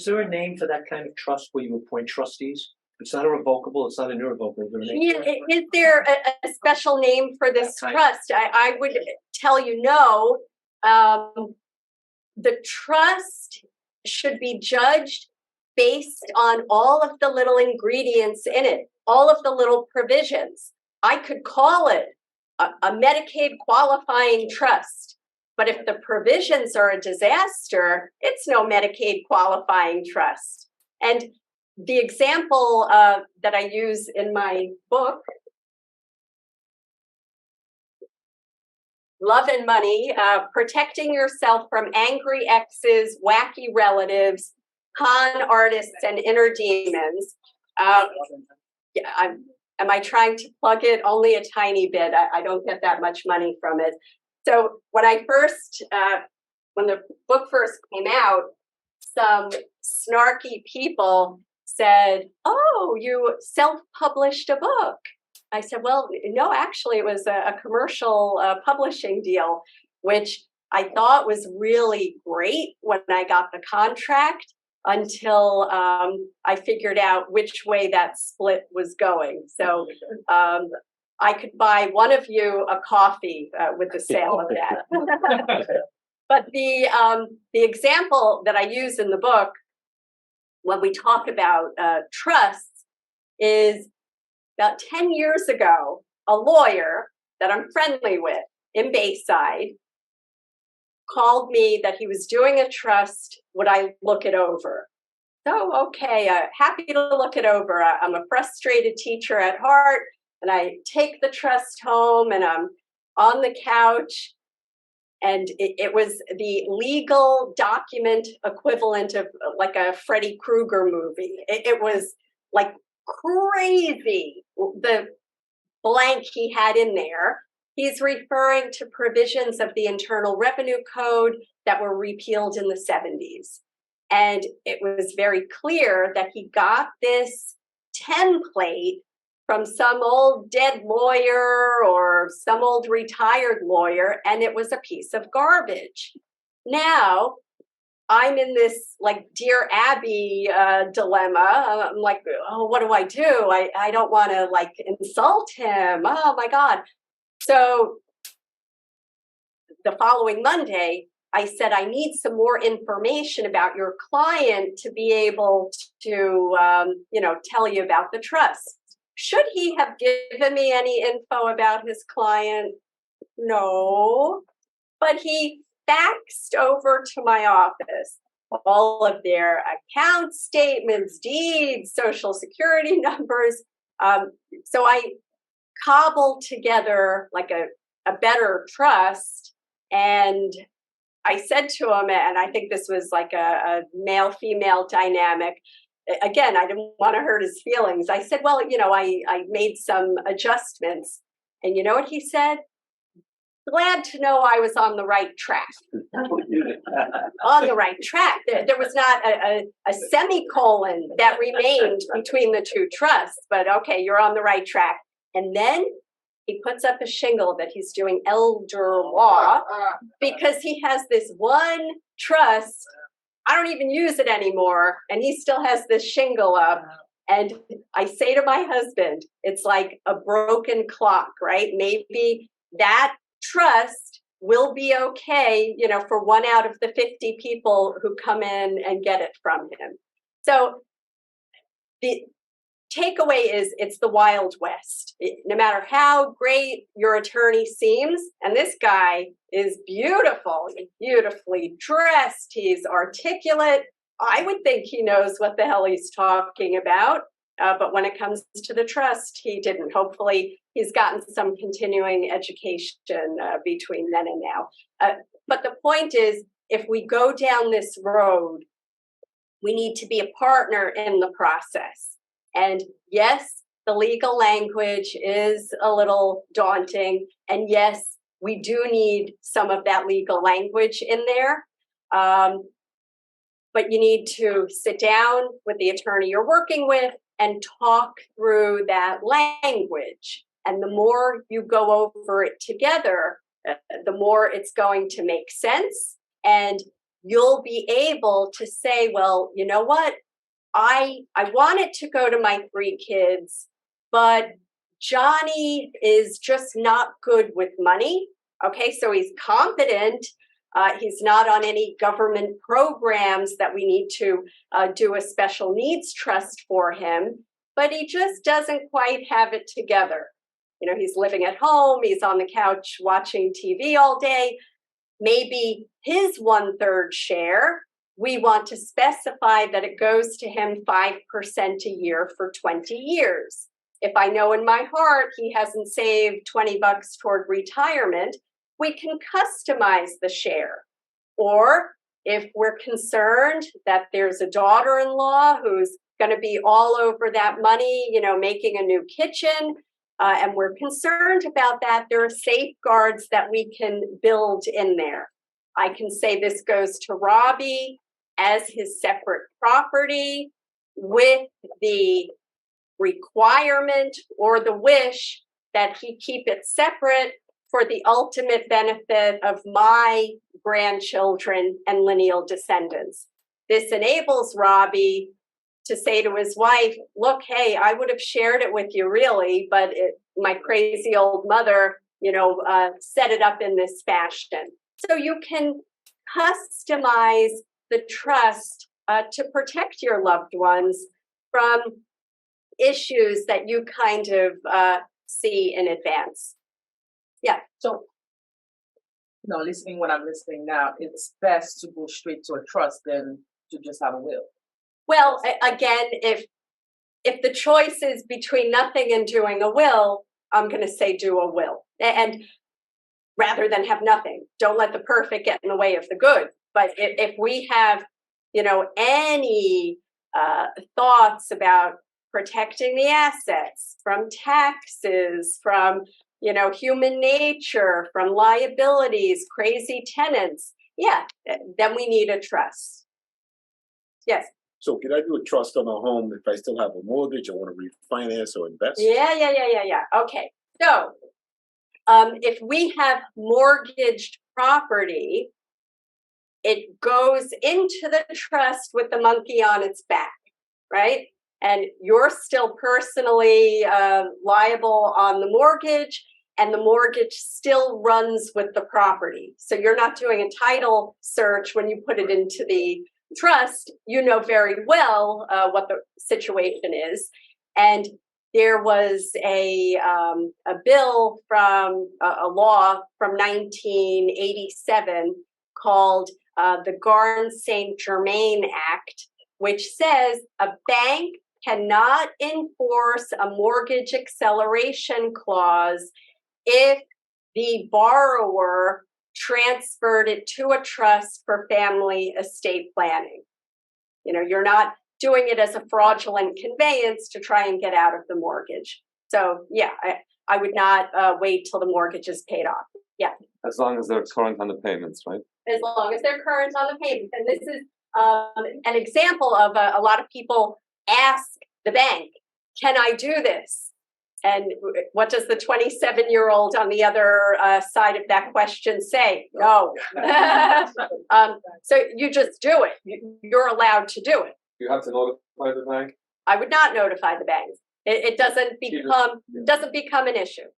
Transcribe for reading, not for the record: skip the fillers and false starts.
Is there a name for that kind of trust where you appoint trustees? It's not a revocable, it's not an irrevocable. Is there a name? Yeah, is there a special name for this trust? I would tell you no. The trust should be judged based on all of the little ingredients in it, all of the little provisions. I could call it a Medicaid qualifying trust, but if the provisions are a disaster, it's no Medicaid qualifying trust. And the example that I use in my book, Love and Money, protecting yourself from angry exes, wacky relatives, con artists, and inner demons. Am I trying to plug it? Only a tiny bit. I don't get that much money from it. So when when the book first came out, some snarky people said, "Oh, you self-published a book." I said, "Well, no, actually, it was a commercial publishing deal, which I thought was really great when I got the contract until I figured out which way that split was going. So I could buy one of you a coffee with the sale of that." But the example that I use in the book when we talk about trust is about 10 years ago, a lawyer that I'm friendly with in Bayside called me that he was doing a trust. Would I look it over? So, okay, happy to look it over. I'm a frustrated teacher at heart, and I take the trust home, and I'm on the couch, and it was the legal document equivalent of like a Freddy Krueger movie. It was like crazy, the blank he had in there. He's referring to provisions of the Internal Revenue Code that were repealed in the 70s. And it was very clear that he got this template from some old dead lawyer or some old retired lawyer, and it was a piece of garbage. Now, I'm in this like Dear Abby dilemma. I'm like, oh, what do? I don't want to like insult him. Oh my God. So the following Monday, I said, I need some more information about your client to be able to, tell you about the trust. Should he have given me any info about his client? No. But he faxed over to my office all of their account statements, deeds, social security numbers. So I cobbled together like a better trust. And I said to him, and I think this was like a male-female dynamic. Again, I didn't want to hurt his feelings. I said, well, I made some adjustments. And you know what he said? Glad to know I was on the right track. On the right track. There was not a semicolon that remained between the two trusts, but okay, you're on the right track. And then he puts up a shingle that he's doing elder law because he has this one trust. I don't even use it anymore. And he still has this shingle up. And I say to my husband, it's like a broken clock, right? Maybe that trust will be okay, for 1 out of the 50 people who come in and get it from him. So the takeaway is it's the Wild West. No matter how great your attorney seems, and this guy is beautiful, beautifully dressed, he's articulate. I would think he knows what the hell he's talking about. But when it comes to the trust, he didn't. Hopefully, he's gotten some continuing education between then and now. But the point is, if we go down this road, we need to be a partner in the process. And yes, the legal language is a little daunting. And yes, we do need some of that legal language in there. But you need to sit down with the attorney you're working with and talk through that language. And the more you go over it together, the more it's going to make sense. And you'll be able to say, well, you know what? I wanted to go to my 3 kids, but Johnny is just not good with money. Okay, so he's competent. He's not on any government programs that we need to do a special needs trust for him, but he just doesn't quite have it together. You know, he's living at home, he's on the couch watching TV all day. Maybe his 1/3 share, we want to specify that it goes to him 5% a year for 20 years. If I know in my heart he hasn't saved $20 toward retirement, we can customize the share. Or if we're concerned that there's a daughter-in-law who's going to be all over that money, you know, making a new kitchen, and we're concerned about that, there are safeguards that we can build in there. I can say this goes to Robbie as his separate property with the requirement or the wish that he keep it separate for the ultimate benefit of my grandchildren and lineal descendants. This enables Robbie to say to his wife, look, hey, I would have shared it with you really, but my crazy old mother, you know, set it up in this fashion. So you can customize the trust to protect your loved ones from issues that you kind of see in advance. Yeah. So, you know, listening when I'm listening now, it's best to go straight to a trust than to just have a will. Well, again, if the choice is between nothing and doing a will, I'm going to say do a will. And rather than have nothing, don't let the perfect get in the way of the good. But if we have, you know, any thoughts about protecting the assets from taxes, from, you know, human nature, from liabilities, crazy tenants, yeah, then we need a trust. Yes. So can I do a trust on a home if I still have a mortgage or want to refinance or invest? Yeah. Okay. So if we have mortgaged property, it goes into the trust with the monkey on its back, right? And you're still personally liable on the mortgage, and the mortgage still runs with the property. So you're not doing a title search when you put it into the trust. You know very well what the situation is. And there was a bill from a law from 1987 called the Garn-St. Germain Act, which says a bank cannot enforce a mortgage acceleration clause if the borrower transferred it to a trust for family estate planning. You know, you're not doing it as a fraudulent conveyance to try and get out of the mortgage. So yeah, I would not wait till the mortgage is paid off. Yeah. As long as they're current on the payments, right? As long as they're current on the payments. And this is an example of a lot of people ask the bank, can I do this? And what does the 27-year-old on the other side of that question say? No. So you just do it. You're allowed to do it. You have to notify the bank. I would not notify the bank. It doesn't become an issue.